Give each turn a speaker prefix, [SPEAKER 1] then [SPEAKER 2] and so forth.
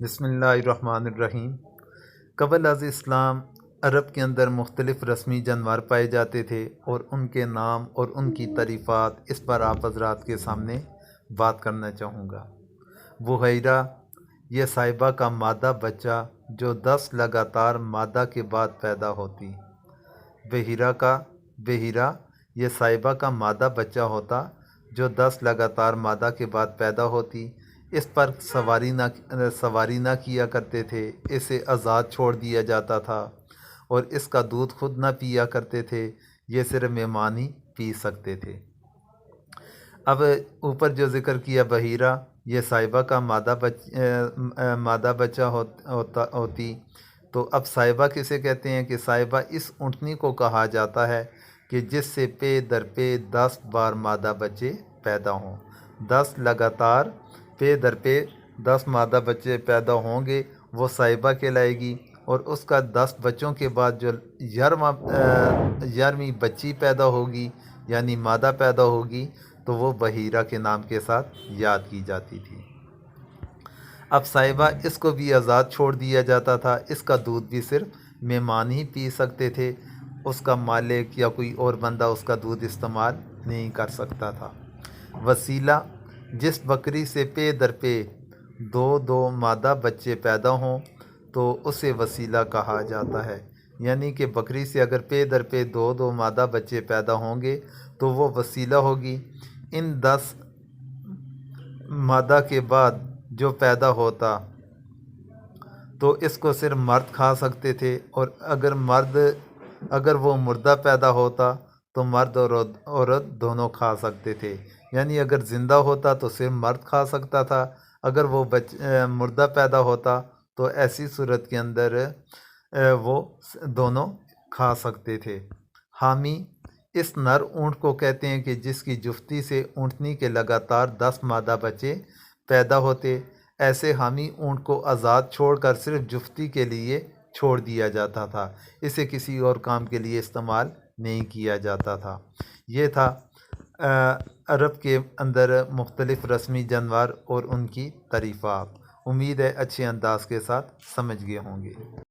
[SPEAKER 1] بسم اللہ الرحمن الرحیم۔ قبل از اسلام عرب کے اندر مختلف رسمی جانور پائے جاتے تھے اور ان کے نام اور ان کی تعریفات اس پر آپ حضرات کے سامنے بات کرنا چاہوں گا۔ بحیرہ، یہ صاحبہ کا مادہ بچہ جو 10 لگاتار مادہ کے بعد پیدا ہوتی۔ بحیرہ، یہ صاحبہ کا مادہ بچہ ہوتا جو 10 لگاتار مادہ کے بعد پیدا ہوتی۔ اس پر سواری نہ کیا کرتے تھے، اسے آزاد چھوڑ دیا جاتا تھا اور اس کا دودھ خود نہ پیا کرتے تھے، یہ صرف مہمان ہی پی سکتے تھے۔ اب اوپر جو ذکر کیا بحیرہ، یہ صاحبہ کا مادہ بچہ ہوتی، تو اب صاحبہ کسے کہتے ہیں کہ صاحبہ اس اونٹنی کو کہا جاتا ہے کہ جس سے پے در پے 10 بار مادہ بچے پیدا ہوں۔ 10 لگاتار پے در پے 10 مادہ بچے پیدا ہوں گے، وہ صاحبہ کہلائے گی، اور اس کا 10 بچوں کے بعد جو 11ویں بچی پیدا ہوگی یعنی مادہ پیدا ہوگی تو وہ بحیرہ کے نام کے ساتھ یاد کی جاتی تھی۔ اب صاحبہ اس کو بھی آزاد چھوڑ دیا جاتا تھا، اس کا دودھ بھی صرف مہمان ہی پی سکتے تھے، اس کا مالک یا کوئی اور بندہ اس کا دودھ استعمال نہیں کر سکتا تھا۔ وسیلہ، جس بکری سے پے در پے 2 مادہ بچے پیدا ہوں تو اسے وسیلہ کہا جاتا ہے، یعنی کہ بکری سے اگر پے در پے 2 مادہ بچے پیدا ہوں گے تو وہ وسیلہ ہوگی۔ ان 10 مادہ کے بعد جو پیدا ہوتا تو اس کو صرف مرد کھا سکتے تھے، اور اگر وہ مردہ پیدا ہوتا تو مرد اور عورت دونوں کھا سکتے تھے، یعنی اگر زندہ ہوتا تو صرف مرد کھا سکتا تھا، اگر وہ مردہ پیدا ہوتا تو ایسی صورت کے اندر وہ دونوں کھا سکتے تھے۔ حامی، اس نر اونٹ کو کہتے ہیں کہ جس کی جفتی سے اونٹنی کے لگاتار 10 مادہ بچے پیدا ہوتے۔ ایسے حامی اونٹ کو آزاد چھوڑ کر صرف جفتی کے لیے چھوڑ دیا جاتا تھا، اسے کسی اور کام کے لیے استعمال نہیں کیا جاتا تھا۔ یہ تھا عرب کے اندر مختلف رسمی جانور اور ان کی تعریفات۔ امید ہے اچھے انداز کے ساتھ سمجھ گئے ہوں گے۔